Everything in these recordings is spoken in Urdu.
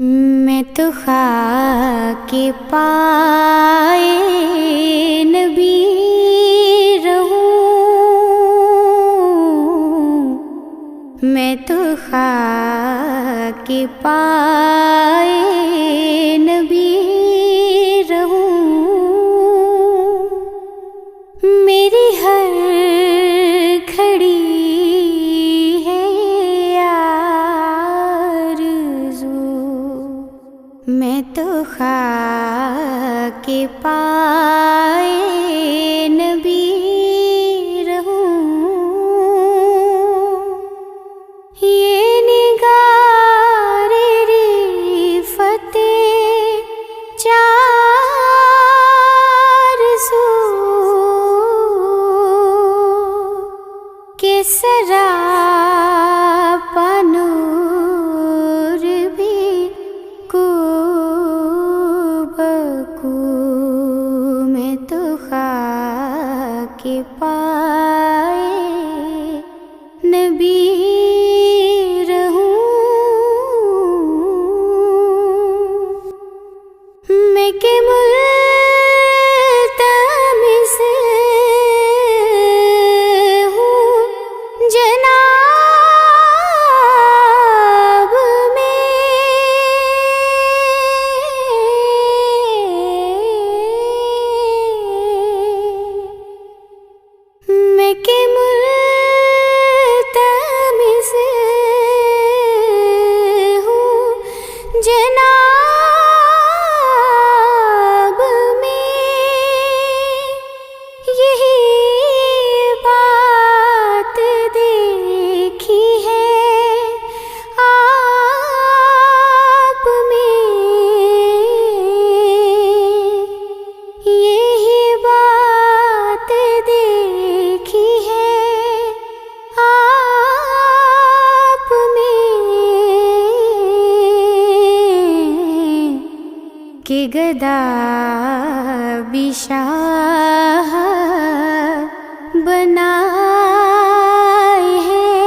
میں تو خاک پائے نبی رہوں، میں تو خاک پائے نبی رہوں، میری ہر کھڑی ہے آرزو، میں تو خاک پائے نبی رہوں، یہ نگار رفعت چار سو کے سراپا نور بھی کو بکو، میں تو خاک پائے نبی رہوں، میں کہ ملتمس ہوں جناب میں، میں کہ ملتمس ہوں جناب میں، یہی بات دیکھی ہے آپ میں، یہی بات دیکھی ہے آپ میں، کہ گدا بھی شاہ بنائے ہیں،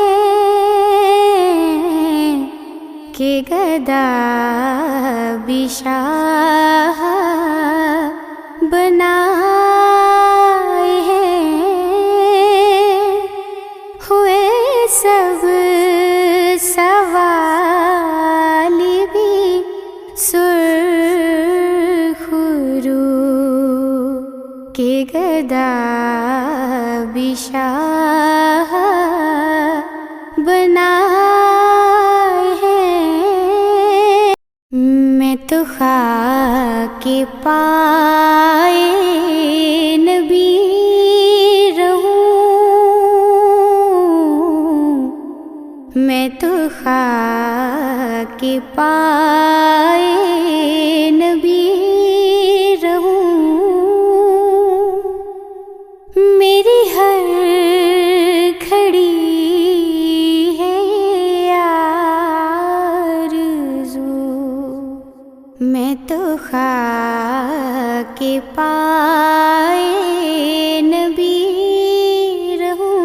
کہ گدا بھی شاہ بنائے ہیں، ہوئے سب سوال بھی سرخ رو، کہ گدا بھی شاہ بنائے ہیں، میں تو خاک پائے نبی رہوں، میں تو خاک پائے نبی رہوں، میری ہر کھڑی ہے آرزو، میں تو خاک پائے نبی رہوں،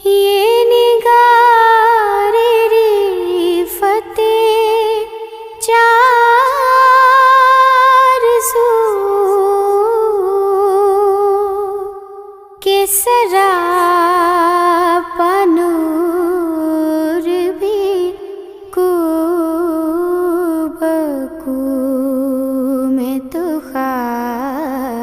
یہ نگار رفعت چار سو کے سراپا نور بھی کو بکو، میں تو خاک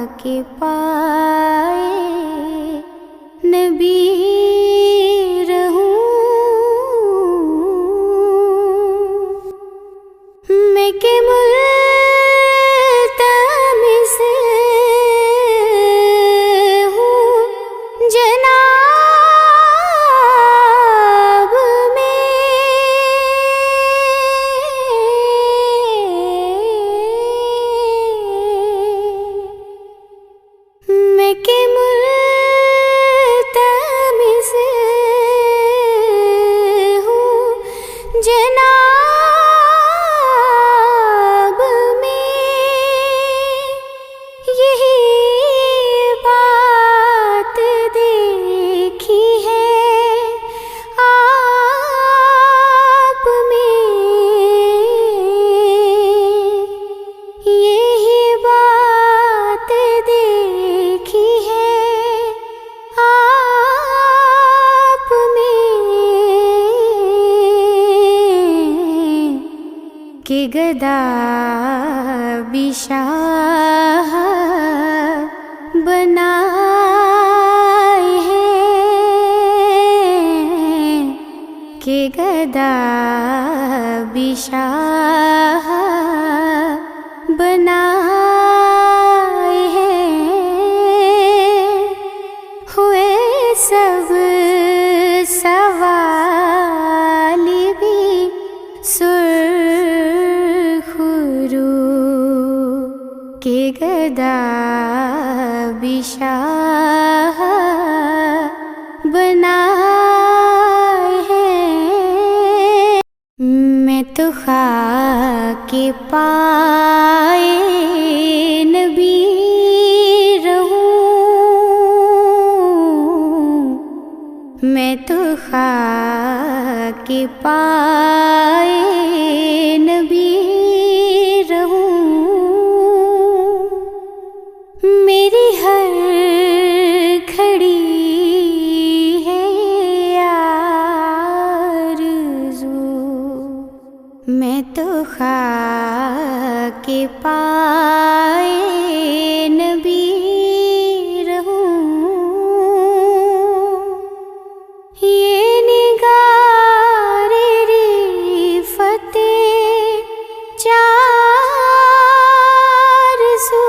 کہ گدا بھی شاہ بنائے ہیں، کہ گدا بھی شاہ بنائے ہیں، ہوئے سب سوال بھی سرخ رو، کہ گدا بھی شاہ بنائے ہیں۔ میں تو خاک پائے نبی رہوں، میں تو خاک پائے نبی رہوں، میری ہر کھڑی ہے آرزو، میں تو خاک پائے نبی رہوں، یہ نگار رفعت چار سو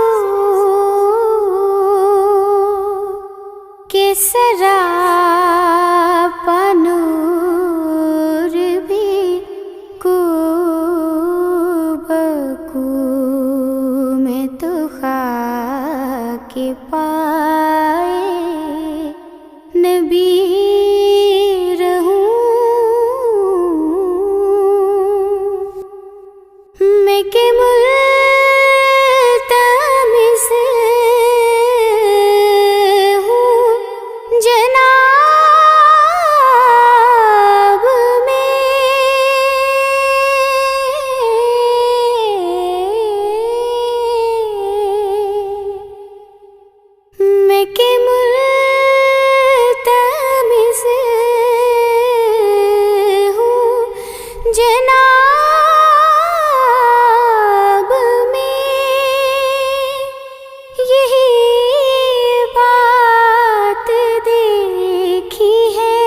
کہ سراپا نور بھی کو بکو، میں تو خاک پائے نبی رہوں، میں کہ ملتمس ہوں جناب میں، میں کہ ملتمس ہوں جناب میں، یہی بات دیکھی ہے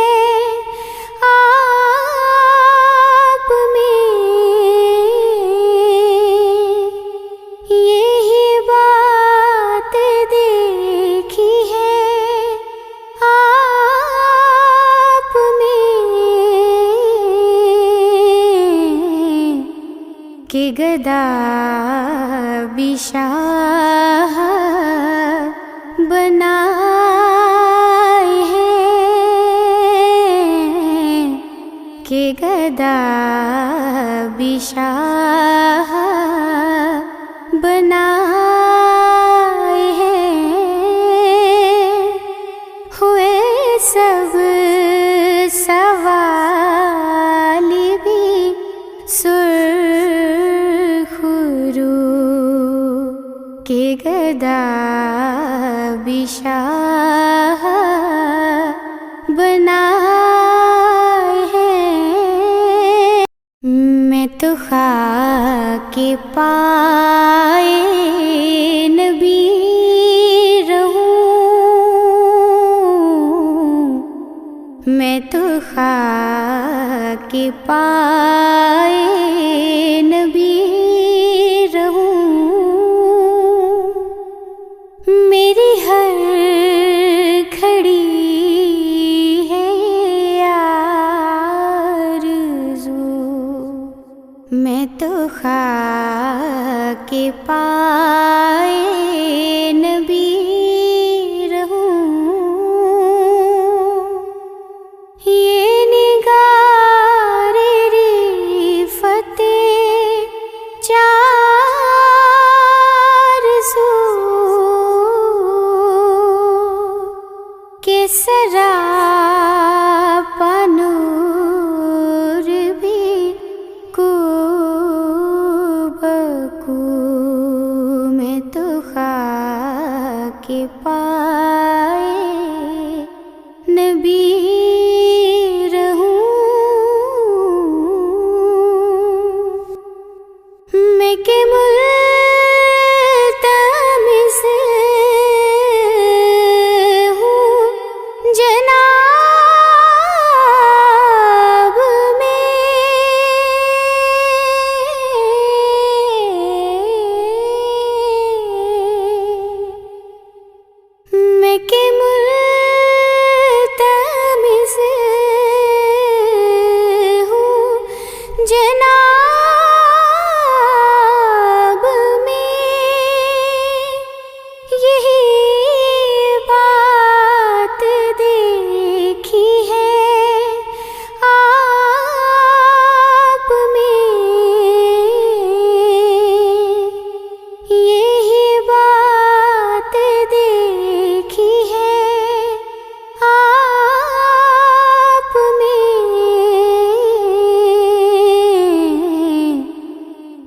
آپ میں، یہی بات دیکھی ہے آپ میں، کہ گدا بھی شاہ بنائے ہیں، کہ گدا بھی شاہ بنائے ہیں، ہوئے سب سوال بھی سرخ رو، کہ گدا بھی شاہ بنائے ہیں، میں تو خاک پائے نبی رہوں، میں تو خاک پائے نبی رہوں، میری ہر کھڑی ہے آرزو، میں تو خاک پائے نبی رہوں، یہ نگار رفعت چار سو کہ سراپا نور بھی کو بکو، میں تو خاک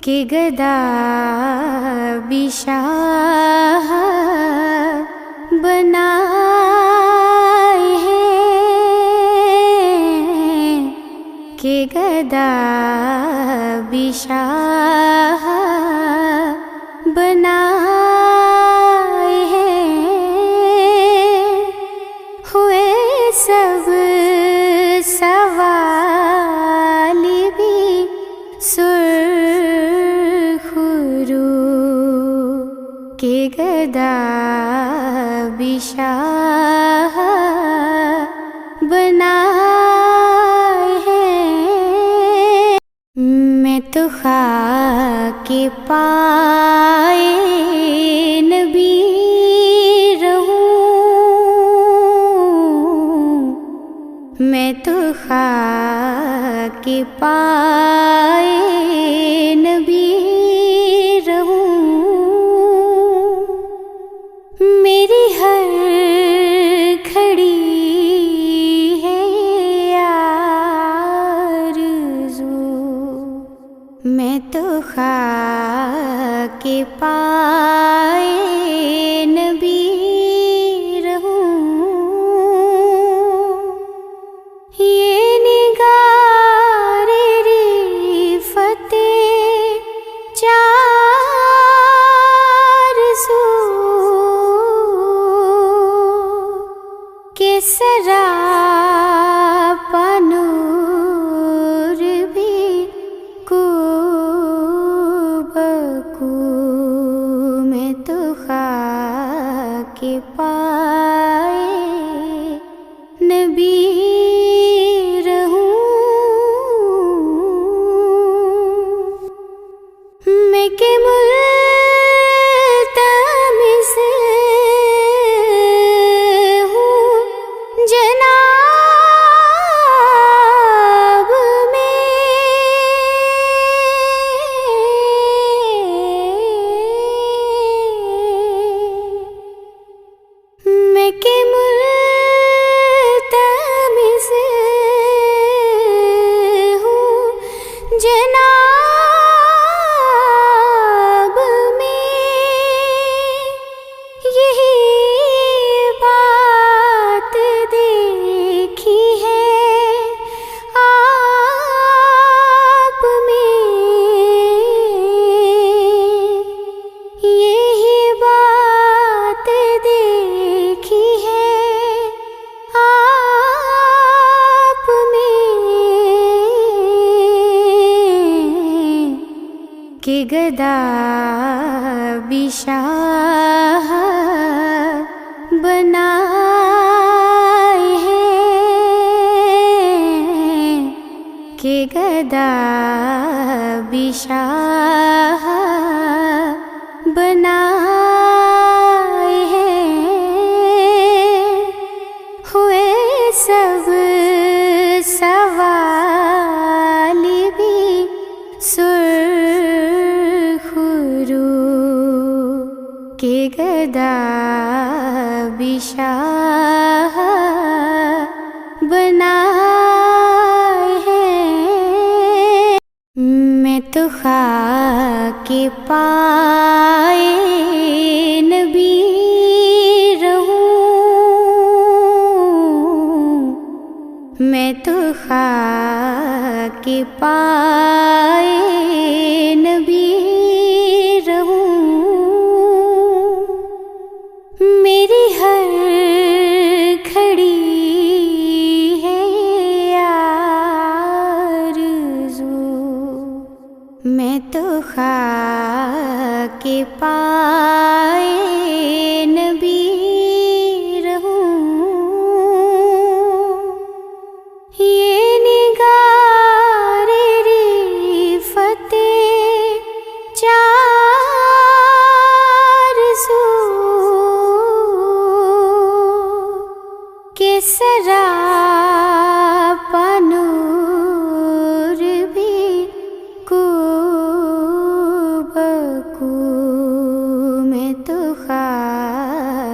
کہ گدا بھی شاہ بنائے ہیں، کہ گدا بھی شاہ بنائے ہیں، ہوئے سب سوال بھی سرخ رو، کہ گدا بھی شاہ بنائے ہیں۔ میں تو خاک پائے نبی رہوں، میں تو خاک پائے نبی رہوں، میری ہر کھڑی ہے آرزو، میں تو خاک پائے نبی رہوں، یہ نگار رفعت چار سو کہ سراپا نور بھی کو بکو، میں تو خاک پائے نبی رہوں، میں کہ ملتمس ہوں جناب میں، میں کہ ملتمس ہوں جناب میں، یہی بات دیکھی ہے آپ میں، یہی بات دیکھی ہے آپ میں، کہ گدا بھی شاہ بنائے ہیں، کہ گدا بھی شاہ بنائے ہیں، ہوئے سب سوال بھی سرخ رو، کہ گدا بھی شاہ بنائے ہیں، میں تو خاک پائے نبی رہوں، میں تو خاک پائے نبی رہوں، میری ہر کھڑی ہے آرزو، میں تو خاک پائے نبی رہوں، یہ نگار رفعت چار سو کہ سراپا نور بھی کو بکو، میں تو خاک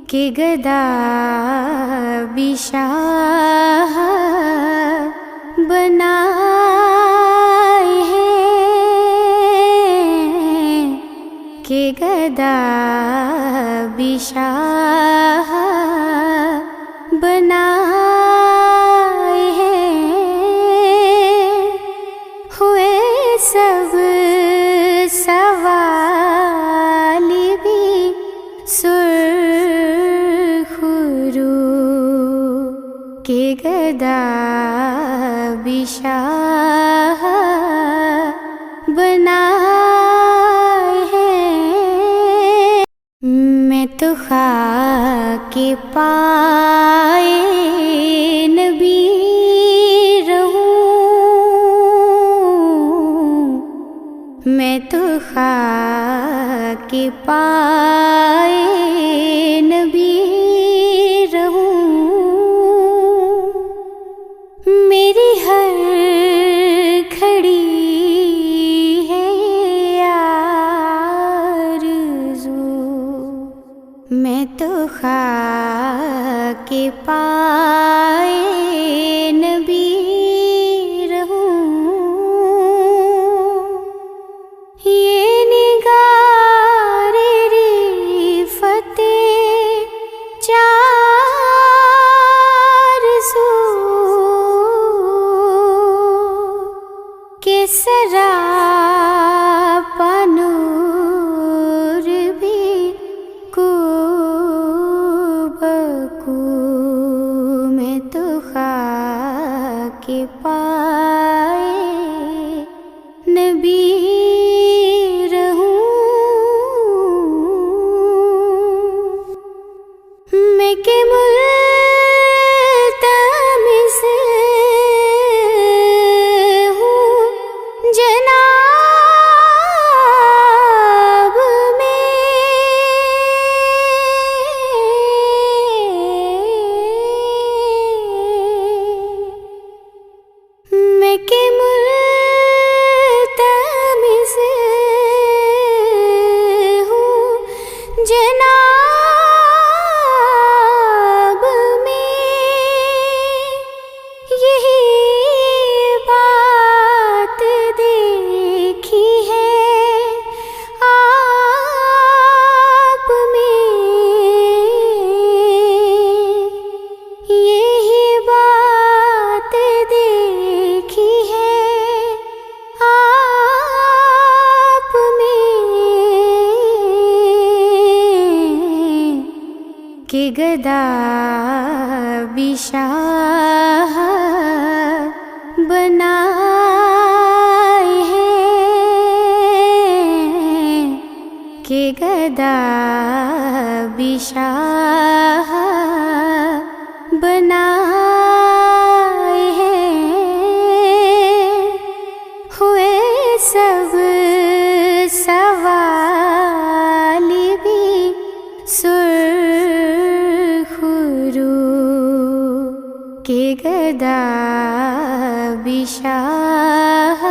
کہ گدا بھی شاہ بنائے ہیں، کہ گدا بھی شاہ بنائے ہیں، ہوئے سب سوال بھی سرخ رو، کہ گدا بھی شاہ بنائے ہیں۔ میں تو خاک پائے نبی رہوں، میں تو خاک پائے نبی رہوں، میری ہر کھڑی ہے آرزو، میں تو خاک پائے نبی رہوں، یہ نگار رفعت چار سو کہ سراپا نور بھی کو بکو، میں تو خاک پائے نبی رہوں، میں کہ ملتمس ہوں جناب میں، میں کہ ملتمس ہوں جناب میں، یہی بات دیکھی ہے آپ میں، یہی بات دیکھی ہے آپ میں، کہ گدا بھی شاہ بنائے ہیں، کہ گدا بھی شاہ بنائے ہیں، ہوئے سب سوال بھی سرخ رو، کہ گدا بھی شاہ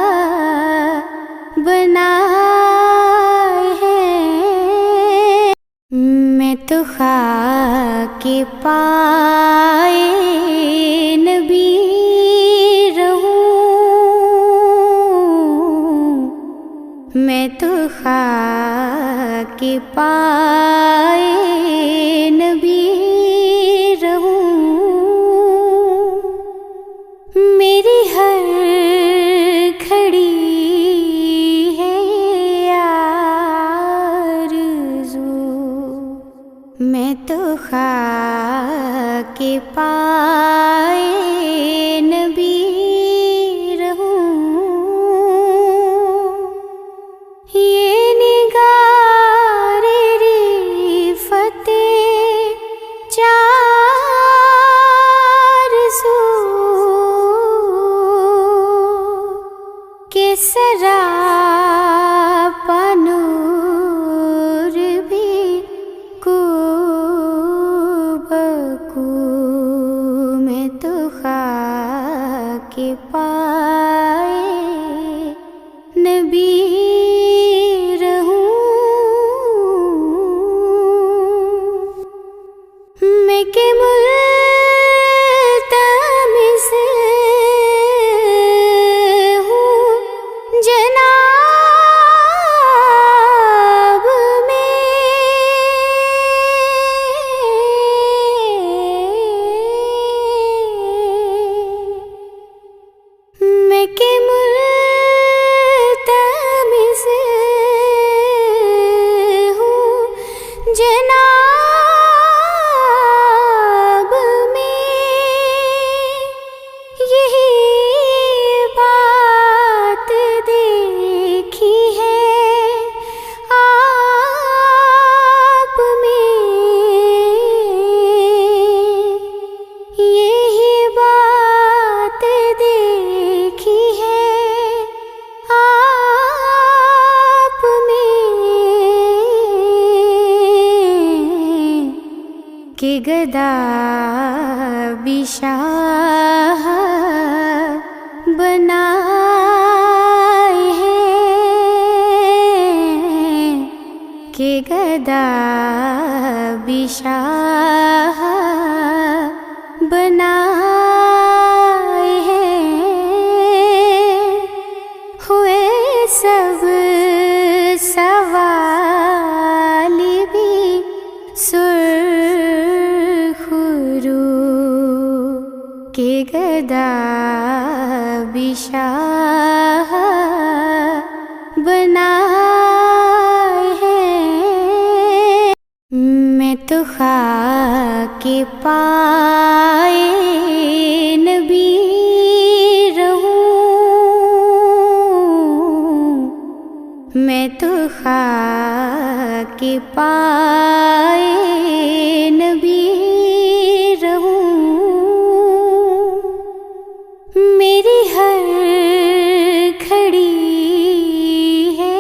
بنائے ہیں، میں تو خاک پائے نبی رہوں، میں تو خاک پائے نبی رہوں، میری ہر کھڑی ہے آرزو، میں تو خاک پائے نبی رہوں، یہ نگار رفعت چار سو کہ سراپا نور بھی کو بکو، میں تو خاک کہ گدا بھی شاہ بنائے ہیں، کہ گدا بھی شاہ بنائے ہیں، ہوئے سب سوال بھی سرخ رو، کہ گدا بھی شاہ بنائے ہیں۔ میں تو خاک پائے نبی رہوں، میں تو خاک پائے نبی رہوں، میری ہر کھڑی ہے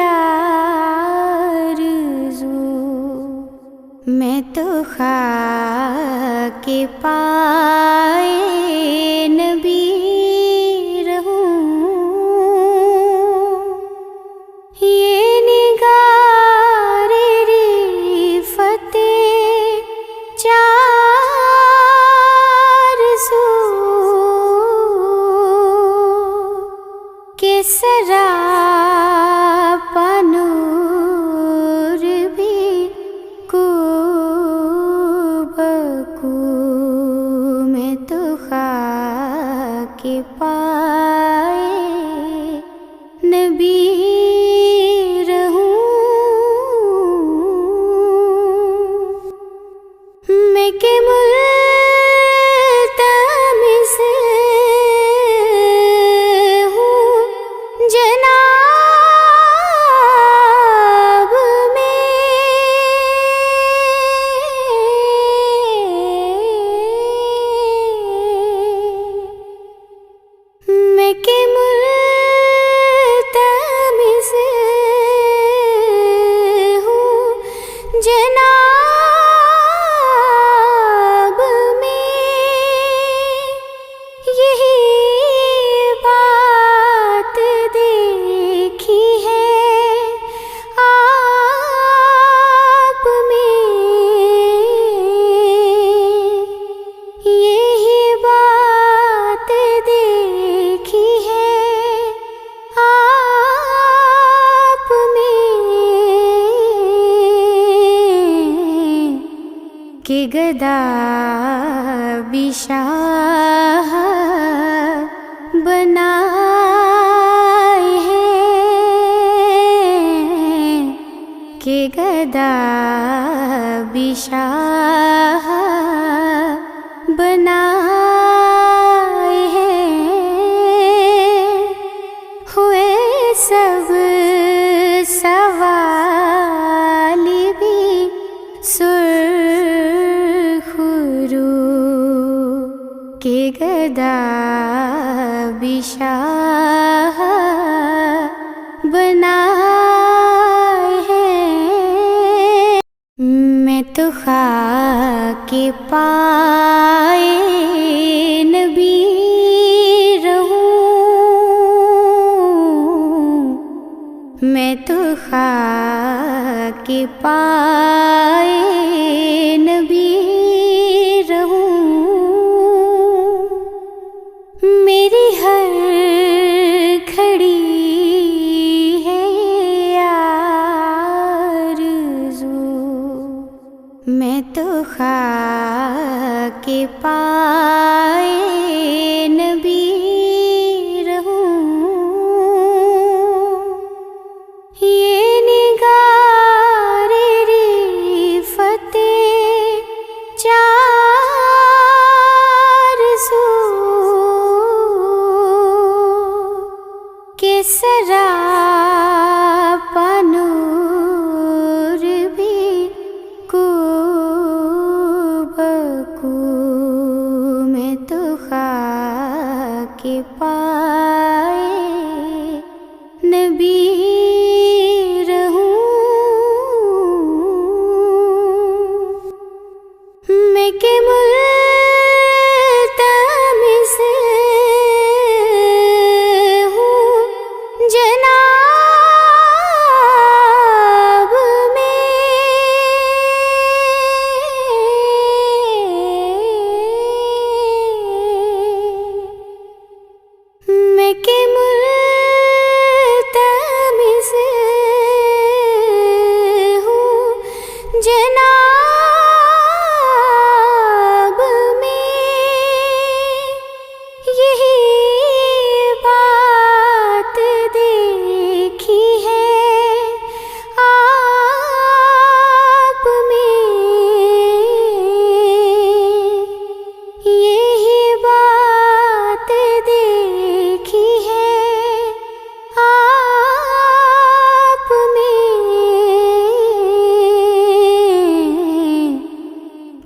آرزو، میں تو خاک پائے نبی رہوں، یہ نگار رفعت چار سو کہ سراپا نور بھی کو بکو، میں تو خاک پائے نبی رہوں، میں کہ ملتمس ہوں جناب میں، میں کہ ملتمس ہوں جناب میں، یہی بات دیکھی ہے آپ میں، یہی بات دیکھی ہے آپ میں، کہ گدا بھی شاہ بنائے ہیں، کہ گدا بھی شاہ بنائے ہیں، ہوئے سب سوال بھی سرخ رو، کہ گدا بھی شاہ بنائے ہیں، میں تو خاک پائے نبی رہوں، میں تو خاک پائے نبی رہوں، میری ہر کھڑی ہے آرزو، میں تو خاک پائے نبی رہوں، یہ نگار رفعت چار سو کہ سراپا نور بھی کو بکو، میں تو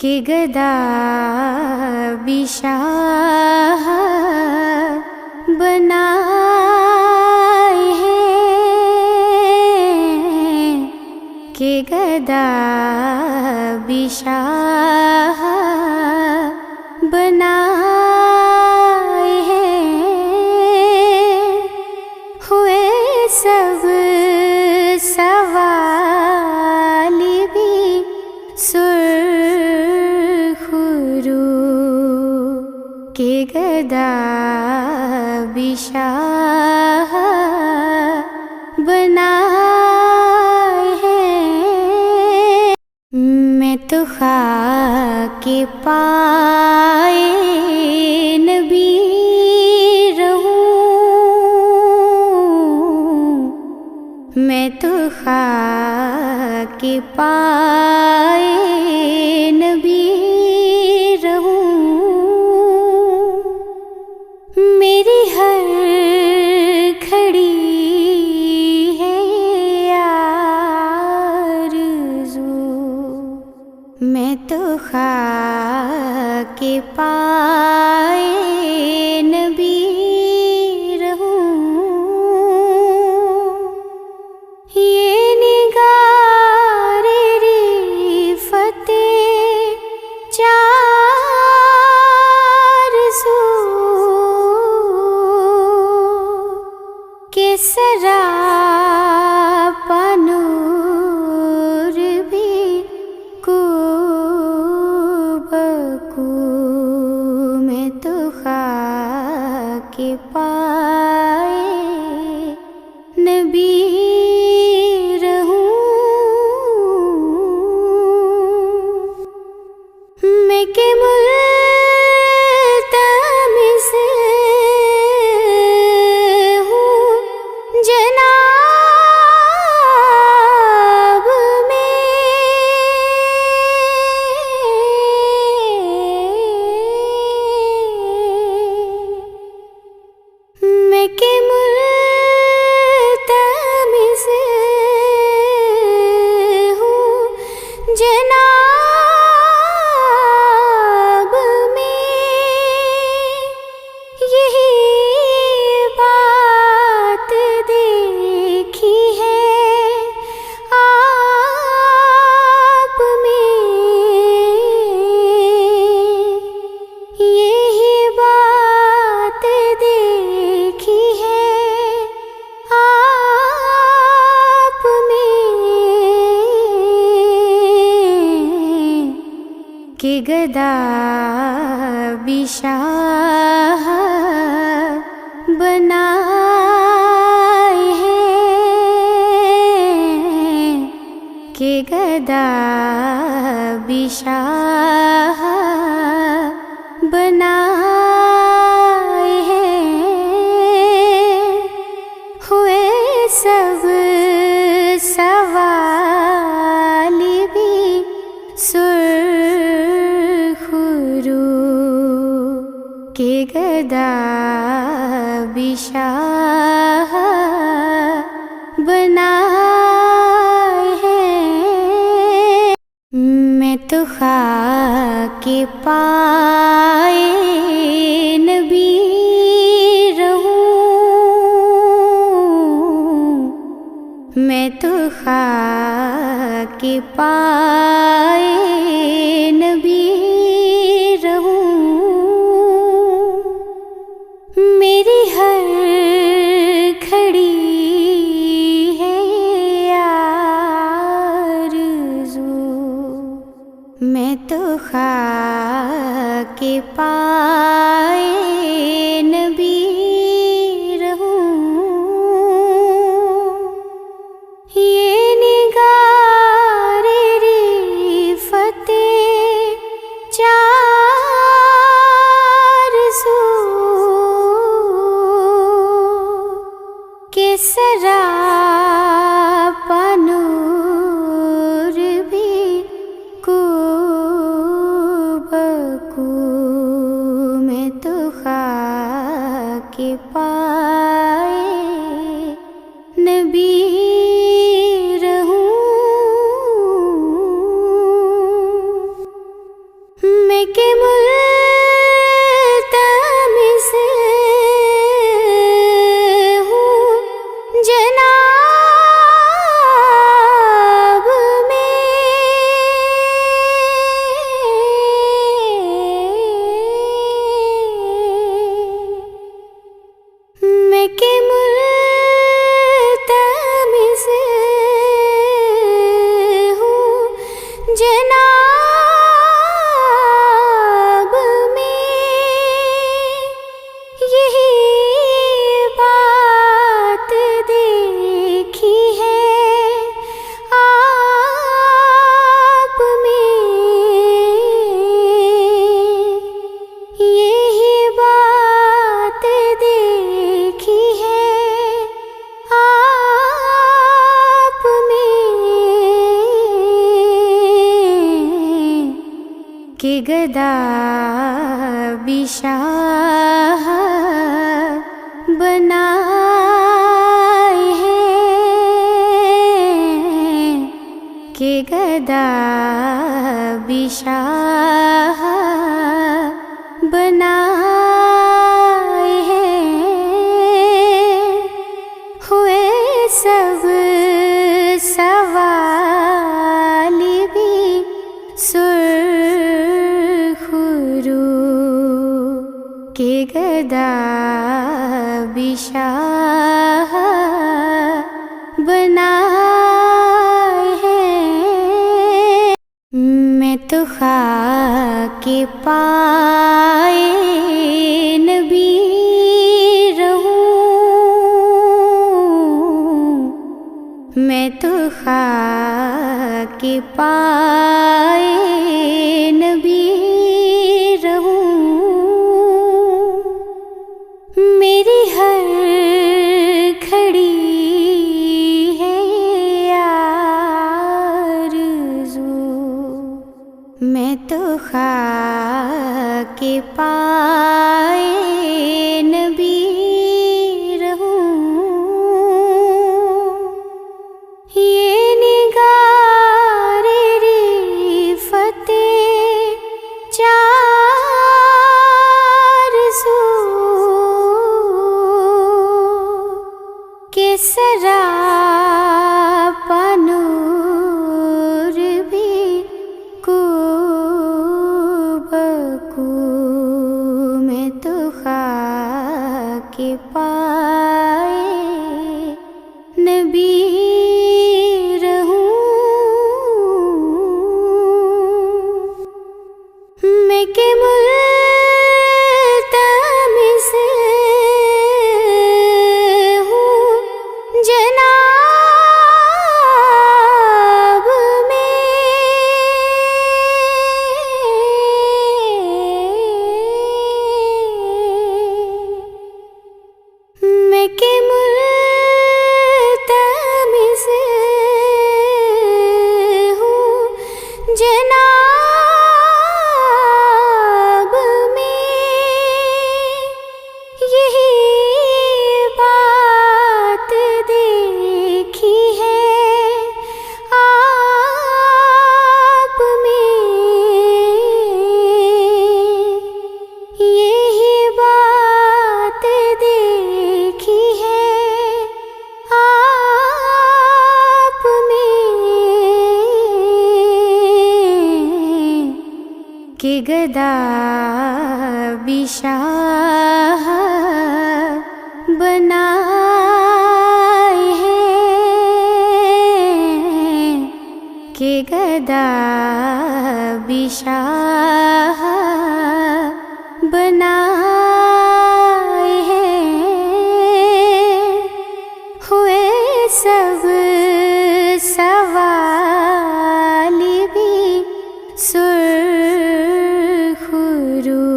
کہ گدا بھی شاہ بنائے ہیں، کہ گدا بھی شاہ بنائے ہیں، ہوئے سب سوال بھی سرخ رو، کہ گدا بھی شاہ بنائے ہیں۔ میں تو خاک پائے نبی رہوں، میں تو خاک پائے نبی رہوں، میری ہر کھڑی ہے آرزو، میں تو خاک پائے نبی رہوں، یہ نگار رفعت چار سو کے سراپا نور بھی کو بکو، میں تو خاک پائے نبی رہوں، میں کہ ملتمس ہوں جناب میں، میں کہ ملتمس ہوں جناب میں، یہی بات دیکھی ہے آپ میں، یہی بات دیکھی ہے آپ میں، کہ گدا بھی شاہ بنائے ہیں، کہ گدا بھی شاہ بنائے ہیں، ہوئے سب سوال بھی سرخ رو، کہ گدا بھی شاہ بنائے ہیں، میں تو خاک پائے نبی رہوں، میں تو خاک پائے نبی رہوں، میری ہر کھڑی ہے آرزو، میں تو خاک پائے نبی رہوں، یہ نگار رفعت چار سو کے سراپا نور بھی کو بکو، میں تو کہ گدا بھی شاہ بنائے ہیں، کہ گدا بھی شاہ بنائے ہیں، ہوئے سب سوال بھی سرخ رو، کہ گدا بھی شاہ بنائے ہیں۔ میں تو خاک پائے نبی رہوں، میں تو خاک پائے نبی رہوں، میری ہر کھڑی ہے آرزو، میں تو خاک پائے نبی رہوں، یہ نگار رفعت چار سو کے سراپا نور بھی کو بکو، میں تو خاک پائے نبی رہوں، میں کہ ملتمس ہوں جناب میں، میں کہ ملتمس ہوں جناب میں، یہی بات دیکھی ہے آپ میں، یہی بات دیکھی ہے آپ میں، کہ گدا بھی شاہ بنائے ہیں، کہ گدا بھی شاہ بنائے ہیں، ہوئے سب سوال بھی سرخ رو،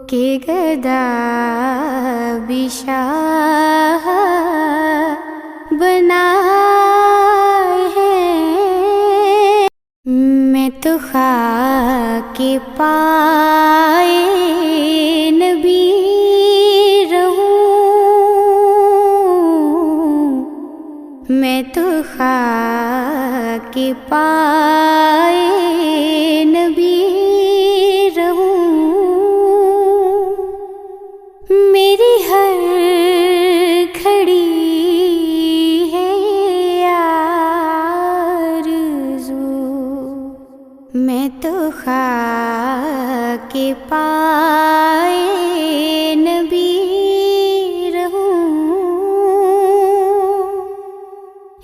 کہ گدا بھی شاہ بنائے ہیں، میں تو خاک پائے نبی رہوں، میں تو خاک پائے نبی رہوں، میری ہر کھڑی ہے آرزو، میں تو خاک پائے نبی رہوں،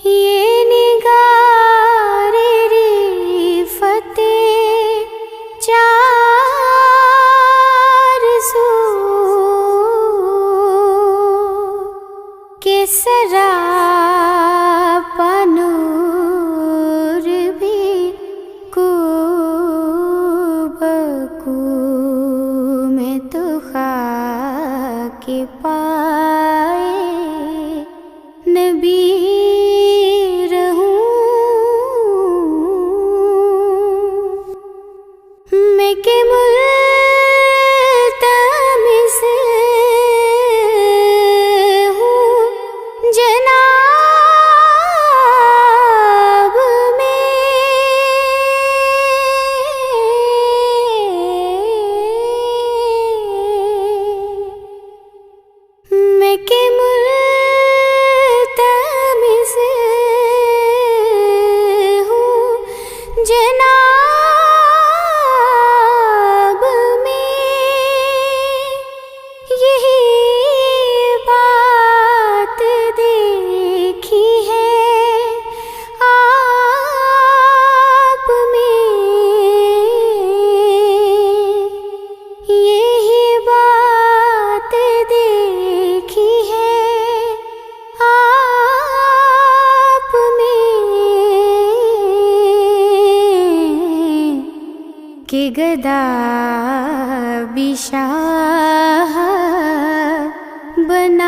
یہ نگار رفعت چار سو کے سراپا نور بھی کو بکو، میں تو خاک کہ گدا بھی شاہ بنائے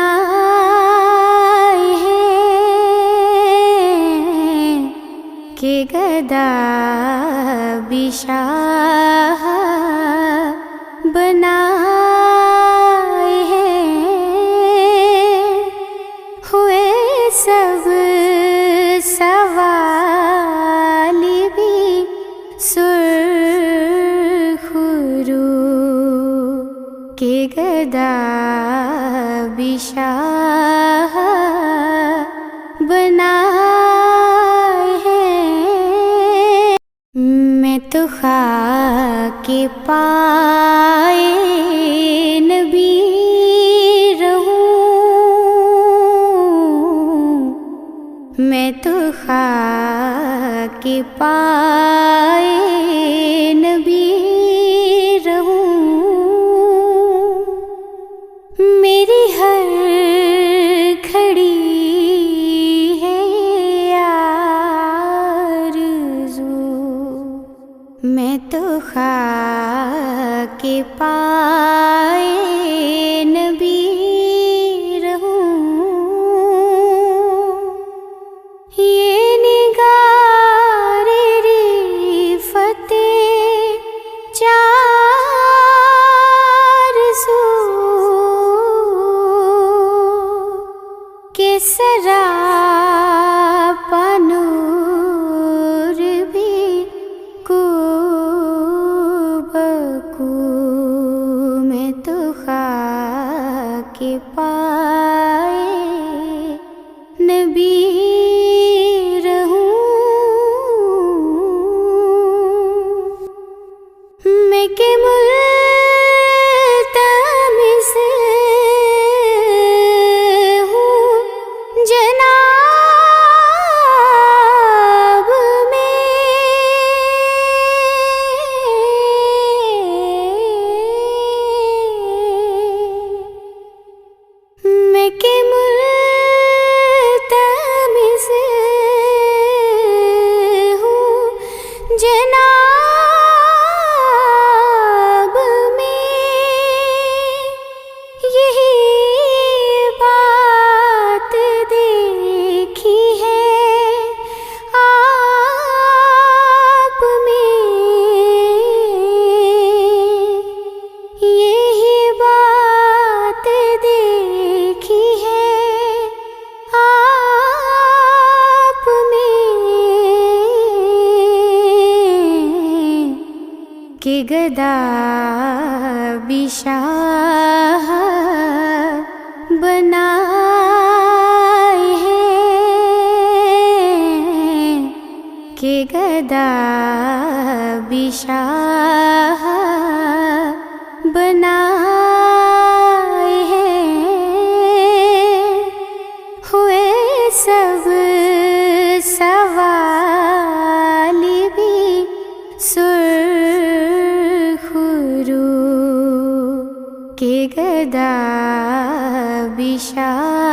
ہیں، کہ گدا بھی شاہ بنائے ہیں، ہوئے سب سوال بھی سرخ رو، کہ گدا بھی شاہ بنائے ہیں۔ میں تو خاک پائے نبی رہوں، میں تو خاک پائے نبی رہوں، میری ہر کھڑی ہے آرزو، میں تو خاک پائے نبی رہوں، یہ نگار رفعت چار سو کے سراپا نور بھی کو بکو، میں تو خاک پائے نبی رہوں، میں کہ ملتمس ہوں جناب میں، میں کہ ملتمس ہوں جناب میں، یہی بات دیکھی ہے آپ میں، یہی بات دیکھی ہے آپ میں، کہ گدا بھی شاہ بنائے ہیں، کہ گدا بھی شاہ بنائے ہیں، ہوئے سب سوال بھی سرخ رو، کہ گدا بھی شاہ